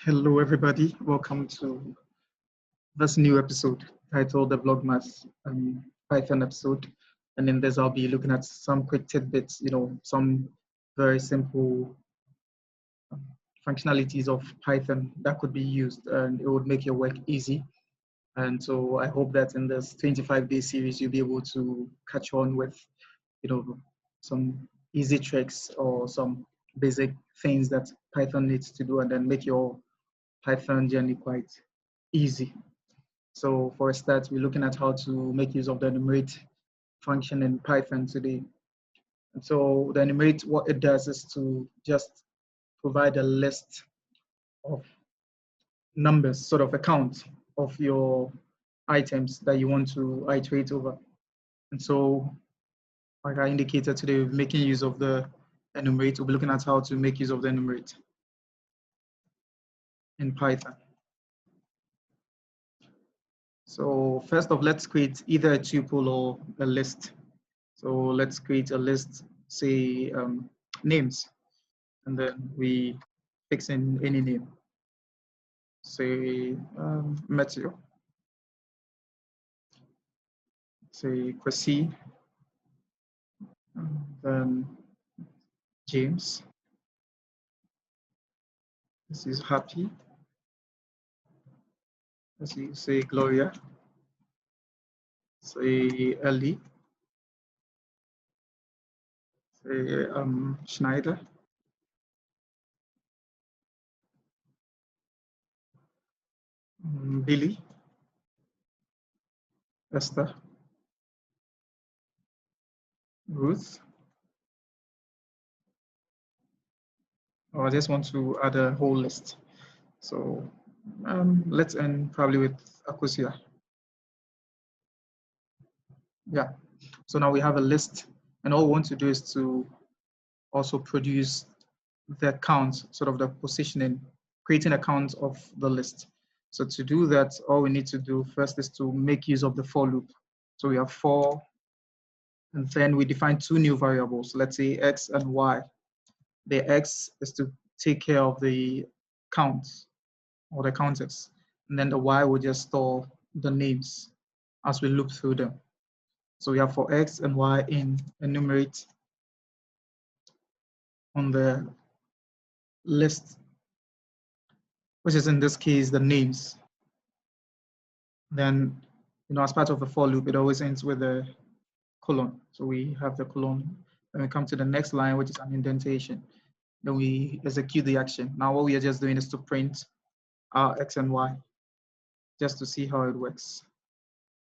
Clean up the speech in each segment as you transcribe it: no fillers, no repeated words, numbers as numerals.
Hello, everybody. Welcome to this new episode titled the Vlogmas Python episode. And in this, I'll be looking at some quick tidbits, some very simple functionalities of Python that could be used, and it would make your work easy. And so I hope that in this 25-day series, you'll be able to catch on with, some easy tricks or some basic things that Python needs to do, and then make your Python journey quite easy. So for a start, we're looking at how to make use of the enumerate function in Python today. And so the enumerate, what it does is to just provide a list of numbers, sort of a count of your items that you want to iterate over. And so, like I indicated today, we're making use of the enumerate. We'll be looking at how to make use of the enumerate in Python. So first off, let's create either a tuple or a list. So let's create a list, say names, and then we fix in any name. Say Matthew, say Kwesi, then James. This is Happy. Let's see, say Gloria, say Ellie, say Schneider, Billy, Esther, Ruth. Or I just want to add a whole list. So let's end probably with Akosia. Yeah, so now we have a list, and all we want to do is to also produce the count, sort of the positioning, creating a count of the list. So to do that, all we need to do first is to make use of the for loop. So we have for, and then we define two new variables, let's say x and y. The x is to take care of the counts or the counters, and then the y will just store the names as we loop through them. So we have for x and y in enumerate on the list, which is in this case the names. Then, as part of the for loop, it always ends with a colon. So we have the colon. When we come to the next line, which is an indentation, then we execute the action. Now what we are just doing is to print our x and y, just to see how it works.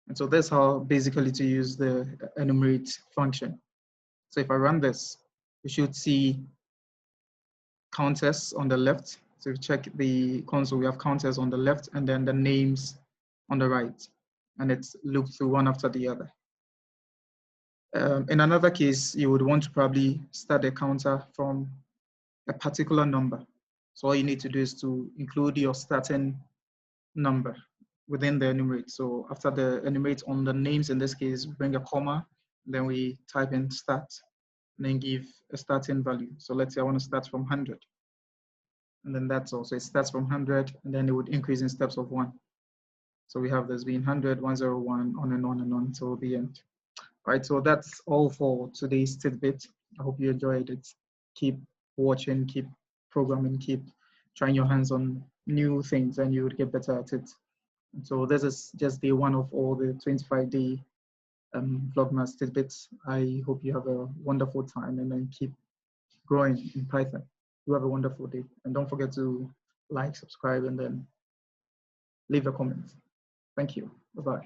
And so that's how basically to use the enumerate function. So if I run this, you should see counters on the left. So if you check the console, we have counters on the left and then the names on the right, and it's looped through one after the other. In another case, you would want to probably start a counter from a particular number. So all you need to do is to include your starting number within the enumerate. So after the enumerate on the names, in this case, bring a comma, then we type in start, and then give a starting value. So let's say I want to start from 100. And then that's also, it starts from 100, and then it would increase in steps of 1. So we have this being 100, 101, on and on until the end. All right, so that's all for today's tidbit. I hope you enjoyed it. Keep watching, keep programming, keep trying your hands on new things, and you would get better at it. And so this is just day one of all the 25-day Vlogmas tidbits. I hope you have a wonderful time and then keep growing in Python. You have a wonderful day. And don't forget to like, subscribe, and then leave a comment. Thank you. Bye-bye.